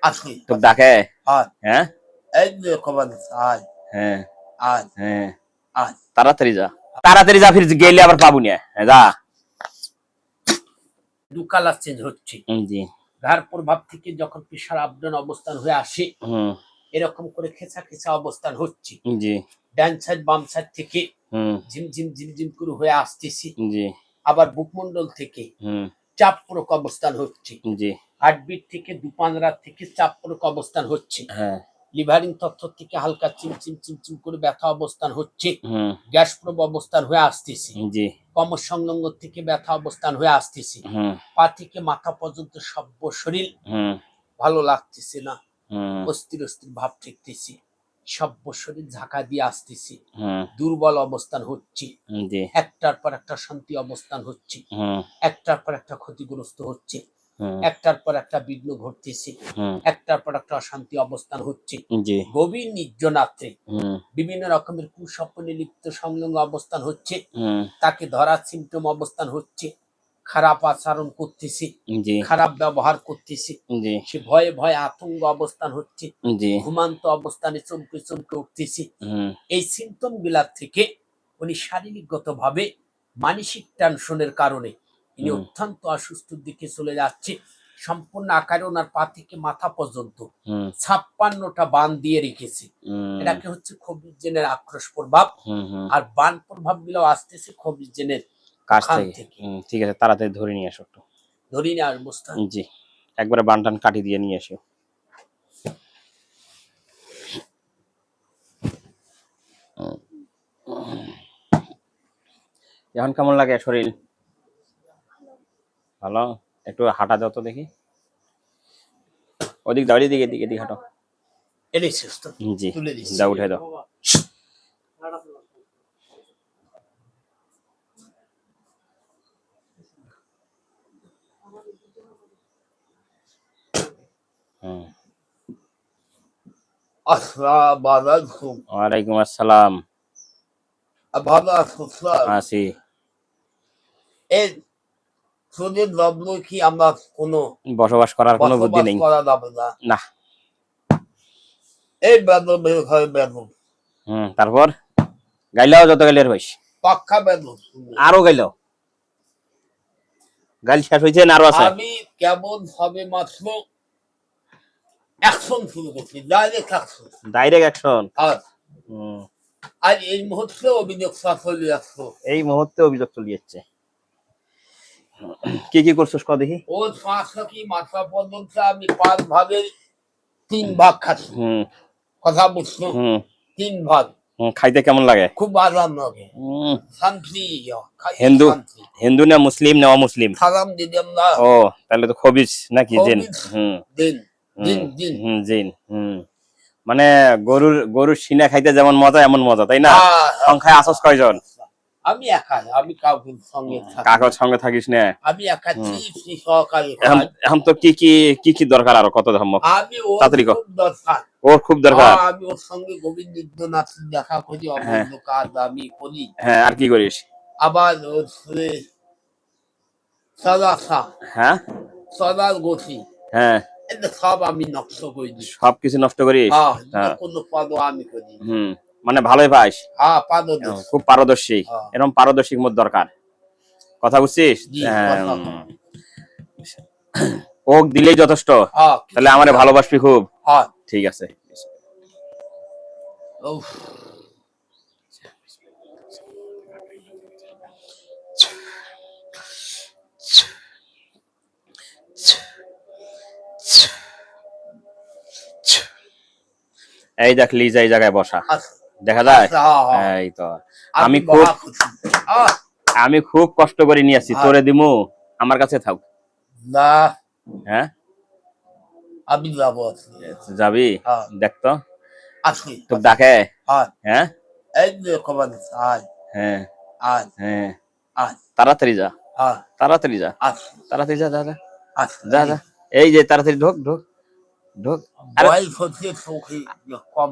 আসি তোর ডাকে আয় হ্যাঁ এই যে খবর আয় হ্যাঁ আয় হ্যাঁ আয় তাড়াতাড়ি যা ফির গেলে আবার পাবো না যা দু কালার চেঞ্জ হচ্ছে জি ঘাড় প্রভাব থেকে যখন প্রেশার আপডাউন অবস্থান হয়ে আসে হুম এরকম করে খেঁচা খেঁচা অবস্থান হচ্ছে জি ডান সাইড বাম সাইড থেকে হুম ঝিমঝিম ঝিমঝিম করে হয়ে আসতেছি জি আবার বুকমন্ডল থেকে হুম চাপপূরক অবস্থান হচ্ছে জি হার্টবিট থেকে দুপানরা থেকে চাপপূরক অবস্থান হচ্ছে হ্যাঁ লিভারিং তথ্য থেকে হালকা চিমচিম চিমচিম করে ব্যথা অবস্থান হচ্ছে হুম গ্যাস প্রব অবস্থান হয়ে আসতেছে জি কমর সংলগ্ন থেকে ব্যথা অবস্থান হয়ে আসতেছে হুম পা থেকে মাথা পর্যন্ত সব্য শরীর হুম ভালো লাগতেছে না হুম অস্থির অস্থির ভাব ঠেকতেছি সব্য শরীর ঝাঁকা দিয়ে আসতেছি হুম দুর্বল অবস্থান হচ্ছে জি একটার পর একটা শান্তি অবস্থান হচ্ছে হুম একটার পর একটা ক্ষতিগ্রস্ত হচ্ছে হুম একটার পর একটা বিঘ্ন ঘটতেছে হুম একটার পর একটা অশান্তি অবস্থান হচ্ছে জি গভীর নির্জনাত্রে হুম বিভিন্ন রকমের কুস্বপ্নে লিপ্ত সংলগ্ন অবস্থান হচ্ছে হুম তাকে ধরার সিমটম অবস্থান হচ্ছে খারাপ আচরণ করতেছে জি খারাপ ব্যবহার করতেছে জি সে ভয়ে ভয়ে আতঙ্ক অবস্থান হচ্ছে জি ঘুমান্ত অবস্থানে চমকে চমকে উঠতেছে হুম এই সিমটম গুলা থেকে উনি শারীরিকগত ভাবে মানসিক টেনশনের কারণে ইনি হুম অত্যন্ত অসুস্থর দিকে চলে যাচ্ছে সম্পূর্ণ আকারে ওনার পা থেকে মাথা পর্যন্ত হুম 56টা বান দিয়ে রেখেছে হুম এটাকে হচ্ছে খবির জেনের আক্রোশ প্রভাব হুম হুম আর বান প্রভাব গুলো আসতেছে খবির জেনের কাছ ওখান থেকে থেকে ঠিক আছে তাড়াতাড়ি ধরে নিয়ে আসো একটু ধরি না অবস্থা জি একবারে বানটান কাটি দিয়ে নিয়ে এসো এখন কেমন লাগে শরীর ভালো একটু হাঁটা দাও তো দেখি ওদিক দাও এদিকে এদিকে এদিকে হাঁটো এটাই সুস্থ জি তুলে দিচ্ছি দাও উঠে দাও হুম আসসালামু আলাইকুম ওয়ালাইকুম আসসালাম ভালো আছো স্যার আছি এই শরীর লগ্ন কি আমরা কোনো বসবাস করার কোনো বুদ্ধি বসবাস নেই করা যাবে না না এই বেদন বের হয় বেদন তারপর গাইলাও যত গাইলের হইস পাক্কা বেদন আরো গাইলাও গাইল শেষ হয়েছে না আরো আছে আমি কেমন হবে মাত্র অ্যাকশন শুরু করছি ডাইরেক্ট অ্যাকশন ডাইরেক্ট অ্যাকশন আর এই মুহূর্তে অভিযোগ চলে আসছো এই মুহূর্তে অভিযোগ চলে যাচ্ছে কি কি করছিস ক দেখি ওই পাঁচটা কি মাথা পর্যন্ত আমি 5 ভাগের 3 ভাগ খাচ্ছি কথা বুঝছো 3 ভাগ খাইতে কেমন লাগে খুব আরাম লাগে শান্তি হিন্দু হিন্দু না মুসলিম না অমুসলিম সালাম দিলাম না ও তাহলে তো খবিস নাকি জিন দিন দিন দিন জিন মানে গরুর সিনা খাইতে যেমন মজা এমন মজা তাই না সংখ্যায় আসস কয়জন আমি একা আমি কাউকে সঙ্গে কাকার সঙ্গে থাকিস না আমি একা সহকারী এখন তো কি কি কি কি দরকার আরো কত ধর্ম আমি তাড়াতাড়ি খুব দরকার ওর খুব দরকার আমি ওর সঙ্গে গোবিন্দনাথ দেখা করি অবৈধ কাজ আমি করি হ্যাঁ আর কি করিস আবার ওর সদাসা হ্যাঁ সদার গতি হ্যাঁ এটা সব আমি নষ্ট করে দিই সবকিছু নষ্ট করিস কোনো পদও আমি করি মানে ভালোই পাস পারদর্শী খুব পারদর্শী এরকম পারদর্শী মোট দরকার কথা বুঝছিস ওক দিলেই যথেষ্ট তাহলে আমারে ভালোবাসবি খুব ঠিক আছে এই দেখ লিজা এই জায়গায় বসা দেখা যায় এই তো আমি খুব কষ্ট করে নিয়ে আসছি তোরে দিমু আমার কাছে থাক না হ্যাঁ আমি যাব যাবি দেখ তো আসি তোর ডাকে হ্যাঁ এই যে খবর আয় হ্যাঁ আয় হ্যাঁ আয় তাড়াতাড়ি যা তাড়াতাড়ি যা তাড়াতাড়ি যা যা যা যা এই যে তাড়াতাড়ি ঢোক ঢোক ঢোক কম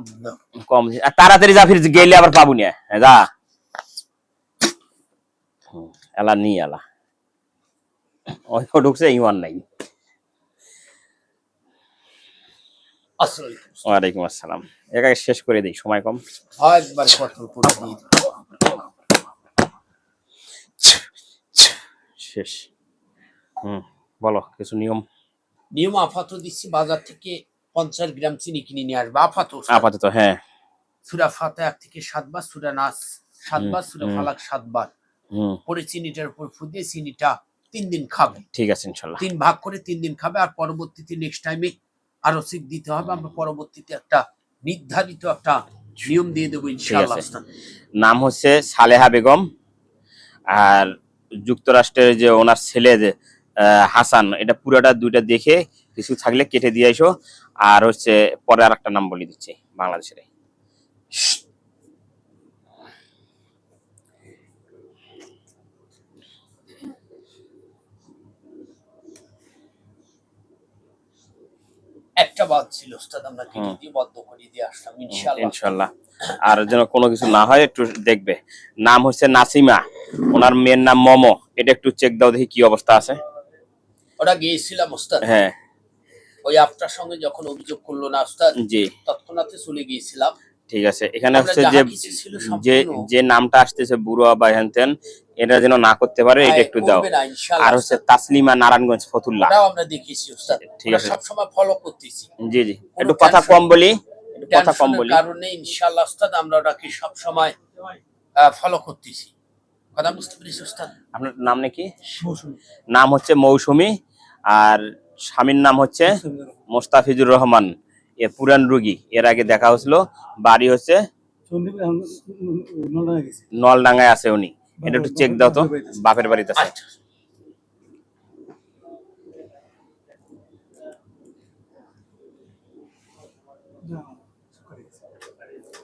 কম তাড়াতাড়ি যা ফির গেলে আবার পাবো না যা এলা নি এলা ওই ঢুকছে ইমান নাই আসসালামু আলাইকুম। ওয়ালাইকুম আসসালাম। এটাকে শেষ করে দিই, সময় কম। একবার পটল করে দিই। শেষ। বলো কিছু নিয়ম। নিয়ম আপাতত দিচ্ছি, বাজার থেকে 50 গ্রাম চিনি কিনে নিয়ে আসবে আপাতত। আপাতত হ্যাঁ। সূরা ফাতিহা 1 থেকে 7 বার, সূরা নাস 7 বার, সূরা ফালাক 7 বার পরে চিনিটার উপর ফুদিয়ে চিনিটা 3 দিন খাবে। ঠিক আছে ইনশাআল্লাহ। 3 ভাগ করে 3 দিন খাবে। আর পরবর্তীতে নেক্সট টাইমে আরো চেক দিতে হবে। আমরা পরবর্তীতে একটা নির্ধারিত একটা নিয়ম দিয়ে দেবো ইনশাআল্লাহ। নাম হচ্ছে সালেহা বেগম, আর যুক্তরাষ্ট্রের যে ওনার ছেলে যে হাসান, এটা পুরোটা দুইটা দেখে কিছু থাকলে কেটে দিয়ে এসো। আর হচ্ছে পরে আর একটা নাম বলে দিচ্ছি বাংলাদেশের। একটা বাদ ছিল ওস্তাদ, আমরা কেটে দিয়ে বদ্ধ করে দিয়ে আসলাম ইনশাআল্লাহ। ইনশাআল্লাহ। আর যেন কোনো কিছু না হয় একটু দেখবে। নাম হচ্ছে নাসিমা, ওনার মেয়ের নাম মমো। এটা একটু চেক দাও দেখি কি অবস্থা আছে। ওটা গিয়েছিলাম ওস্তাদ, হ্যাঁ ওই আপনার সঙ্গে যখন অভিযোগ করলো না ওস্তাদ, জি তৎক্ষণাৎ চলে গিয়েছিলাম। ঠিক আছে। এখানে হচ্ছে যে যে যে নামটা আসতেছে বুড়া বা হ্যানতেন, এটা যেন না করতে পারে, এটা একটু দাও। আর হচ্ছে তাসলিমা নারায়ণগঞ্জ ফতুল্লাহ, ওটাও আমরা দেখেছি ওস্তাদ। ঠিক আছে, সব সময় ফলো করতেছি। জি জি, একটু কথা কম বলি, কথা কম বলি কারণে ইনশাআল্লাহ ওস্তাদ আমরা ওটাকে সব সময় ফলো করতেছি। কথা বুঝতে পেরেছি ওস্তাদ? আপনার নাম নাকি? নাম হচ্ছে মৌসুমী, আর স্বামীর নাম হচ্ছে মোস্তাফিজুর রহমান। এ পুরান রুগী, এর আগে দেখা হয়েছিল। বাড়ি হচ্ছে নলডাঙ্গায় আছে উনি। এটা একটু চেক দাও তো, বাপের বাড়িতে আছে।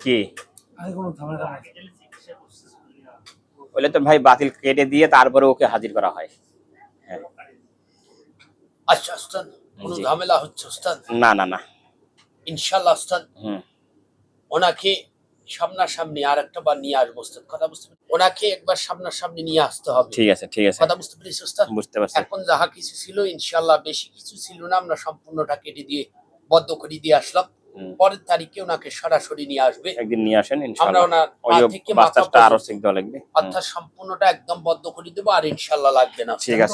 কি বলে তো ভাই, বাতিল কেটে দিয়ে তারপরে ওকে হাজির করা হয়। হ্যাঁ আচ্ছা ওস্তাদ, কোনো ঝামেলা হচ্ছে ওস্তাদ? না না না ইনশাআল্লাহ ওস্তাদ। ওনাকে সামনাসামনি আর একটা বার নিয়ে আসবো ওস্তাদ। কথা বুঝতে পেরেছি? ওনাকে একবার সামনাসামনি নিয়ে আসতে হবে। ঠিক আছে ঠিক আছে, কথা বুঝতে পেরেছি ওস্তাদ? বুঝতে পারছি। এখন যাহা কিছু ছিল ইনশাআল্লাহ, বেশি কিছু ছিল না, আমরা সম্পূর্ণটা কেটে দিয়ে বদ্ধ করে দিয়ে আসলাম। পরের তারিখে ওনাকে সরাসরি নিয়ে আসবে। একদিন নিয়ে আসেন আমরা ইনশাআল্লাহ। ওনার ওই পা থেকে মাথা বাচ্চাটা আরো চেক দেওয়া লাগবে। অর্থাৎ সম্পূর্ণটা একদম বদ্ধ করে দেবো, আর ইনশাআল্লাহ লাগবে না। ঠিক আছে।